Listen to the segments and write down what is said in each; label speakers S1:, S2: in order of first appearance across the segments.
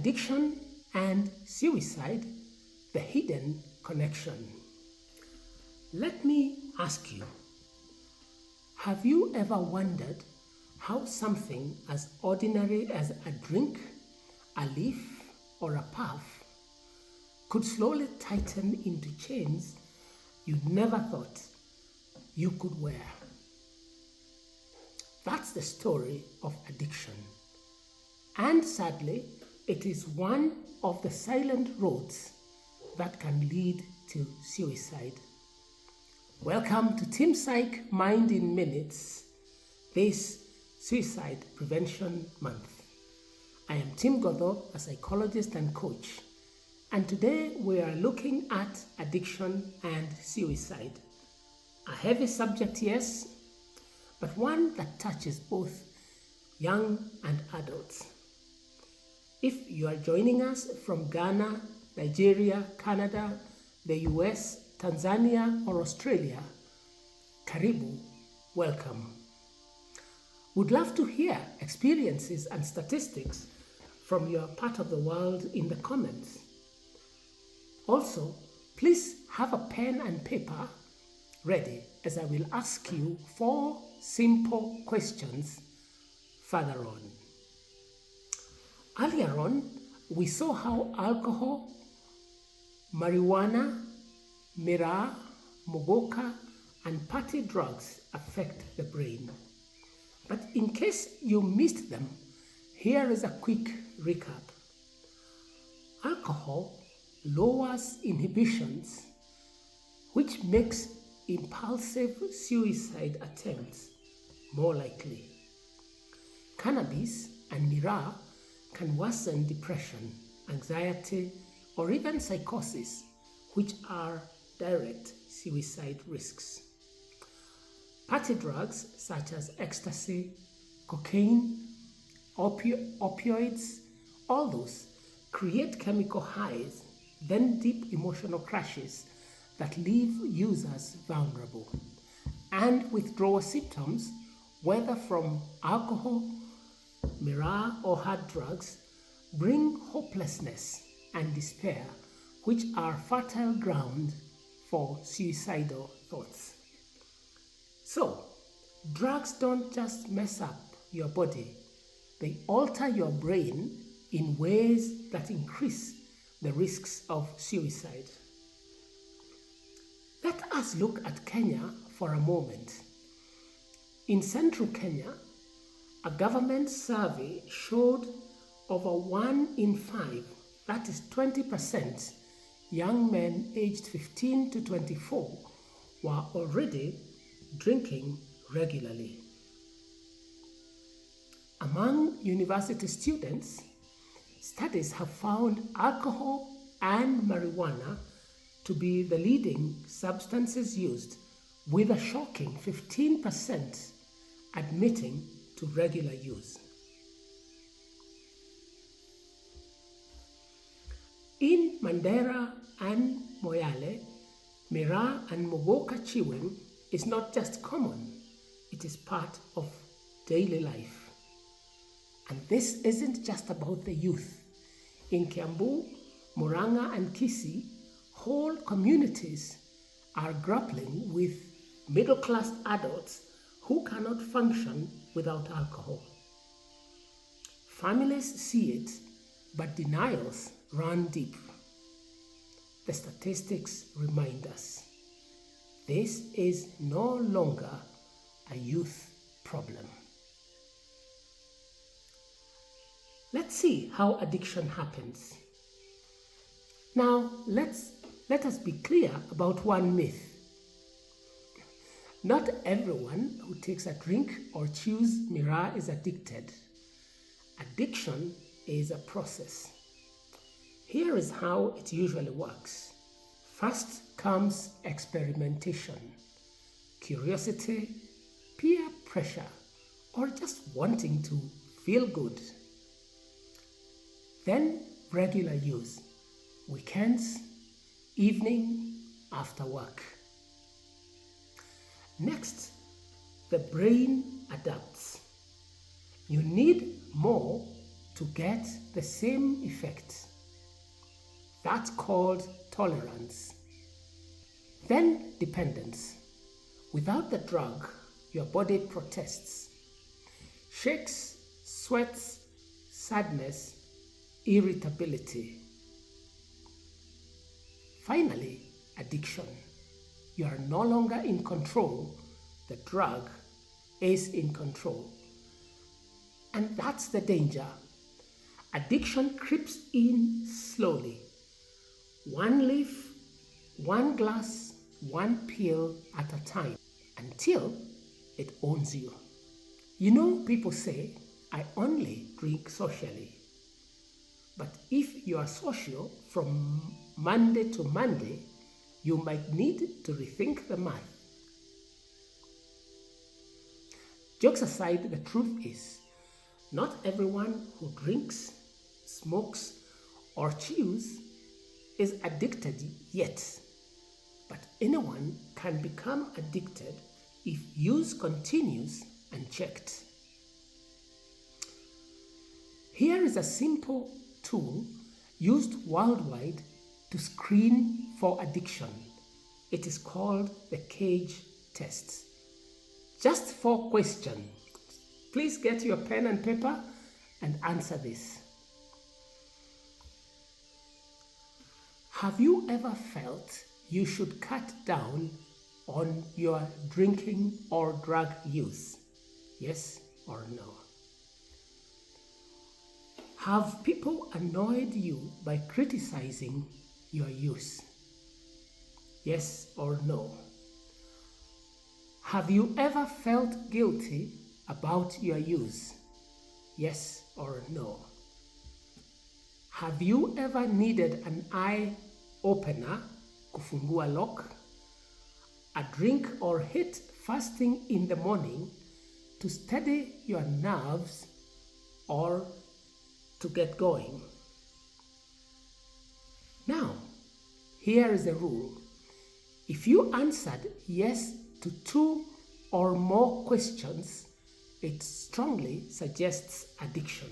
S1: Addiction and suicide, the hidden connection. Let me ask you, have you ever wondered how something as ordinary as a drink, a leaf, or a puff could slowly tighten into chains you never thought you could wear? That's the story of addiction. And sadly, it is one of the silent roads that can lead to suicide. Welcome to Team Psych Mind in Minutes, this Suicide Prevention Month. I am Tim Goddo, a psychologist and coach, and today we are looking at addiction and suicide. A heavy subject, yes, but one that touches both young and adults. If you are joining us from Ghana, Nigeria, Canada, the US, Tanzania, or Australia, karibu, welcome. Would love to hear experiences and statistics from your part of the world in the comments. Also, please have a pen and paper ready as I will ask you 4 simple questions further on. Earlier on, we saw how alcohol, marijuana, miraa, mogoka, and party drugs affect the brain. But in case you missed them, here is a quick recap. Alcohol lowers inhibitions, which makes impulsive suicide attempts more likely. Cannabis and miraa can worsen depression, anxiety, or even psychosis, which are direct suicide risks. Party drugs such as ecstasy, cocaine, opioids, all those create chemical highs, then deep emotional crashes that leave users vulnerable. And withdrawal symptoms, whether from alcohol, miraa, or hard drugs, bring hopelessness and despair, which are fertile ground for suicidal thoughts. So, drugs don't just mess up your body, they alter your brain in ways that increase the risks of suicide. Let us look at Kenya for a moment. In central Kenya, a government survey showed over 1 in 5, that is 20%, young men aged 15 to 24 were already drinking regularly. Among university students, studies have found alcohol and marijuana to be the leading substances used, with a shocking 15% admitting to regular use. In Mandera and Moyale, miraa and mogoka chewing is not just common, it is part of daily life. And this isn't just about the youth. In Kiambu, Murang'a, and Kisii, whole communities are grappling with middle-class adults who cannot function without alcohol. Families see it, but denials run deep. The statistics remind us this is no longer a youth problem. Let's see how addiction happens. Now, let us be clear about one myth. Not everyone who takes a drink or chews miraa is addicted. Addiction is a process. Here is how it usually works. First comes experimentation, curiosity, peer pressure, or just wanting to feel good. Then regular use, weekends, evening, after work. Next, the brain adapts. You need more to get the same effect. That's called tolerance. Then dependence. Without the drug, your body protests, shakes, sweats, sadness, irritability. Finally, addiction. You are no longer in control. The drug is in control. And that's the danger. Addiction creeps in slowly. One leaf, one glass, one pill at a time, until it owns you. You know, people say, I only drink socially. But if you are social from Monday to Monday, you might need to rethink the math. Jokes aside, the truth is, not everyone who drinks, smokes, or chews is addicted yet. But anyone can become addicted if use continues unchecked. Here is a simple tool used worldwide to screen for addiction. It is called the cage test. Just 4 questions. Please get your pen and paper and answer this. Have you ever felt you should cut down on your drinking or drug use? Yes or no? Have people annoyed you by criticizing your use? Yes or no? Have you ever felt guilty about your use? Yes or no? Have you ever needed an eye opener, kufungua lock, a drink or hit fasting in the morning to steady your nerves or to get going? Now, here is the rule. If you answered yes to 2 or more questions, it strongly suggests addiction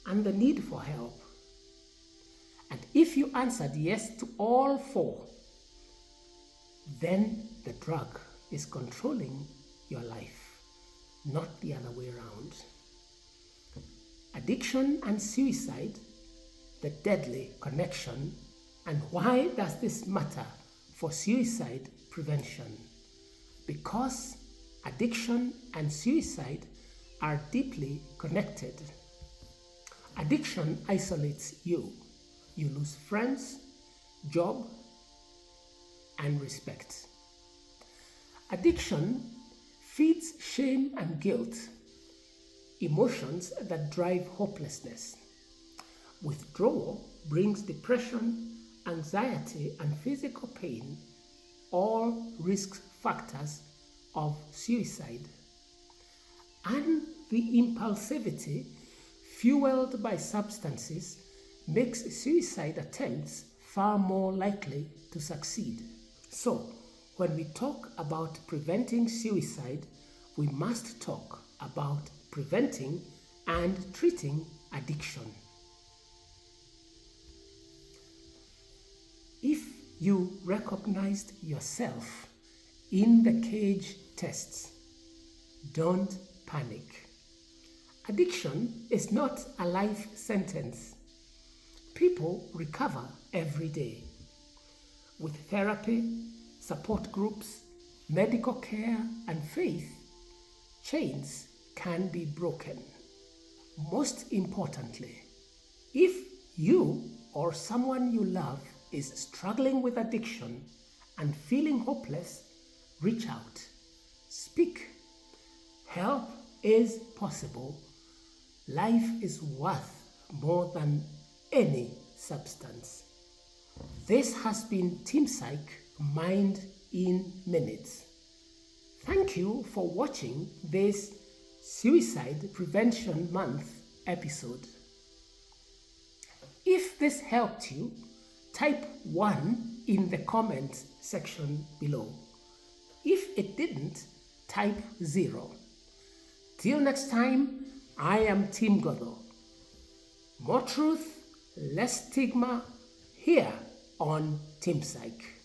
S1: and the need for help. And if you answered yes to all 4, then the drug is controlling your life, not the other way around. Addiction and suicide, the deadly connection, and why does this matter for suicide prevention? Because addiction and suicide are deeply connected. Addiction isolates you. You lose friends, job, and respect. Addiction feeds shame and guilt, emotions that drive hopelessness. Withdrawal brings depression, anxiety, and physical pain, all risk factors of suicide. And the impulsivity fueled by substances makes suicide attempts far more likely to succeed. So, when we talk about preventing suicide, we must talk about preventing and treating addiction. If you recognized yourself in the cage tests, don't panic. Addiction is not a life sentence. People recover every day. With therapy, support groups, medical care, and faith, chains can be broken. Most importantly, if you or someone you love is struggling with addiction and feeling hopeless, reach out. Speak. Help is possible. Life is worth more than any substance. This has been Team Psych Mind in Minutes. Thank you for watching this Suicide Prevention Month episode. If this helped you, type 1 in the comment section below. If it didn't, type 0. Till next time, I am Team Godo. More truth, less stigma, here on Team Psych.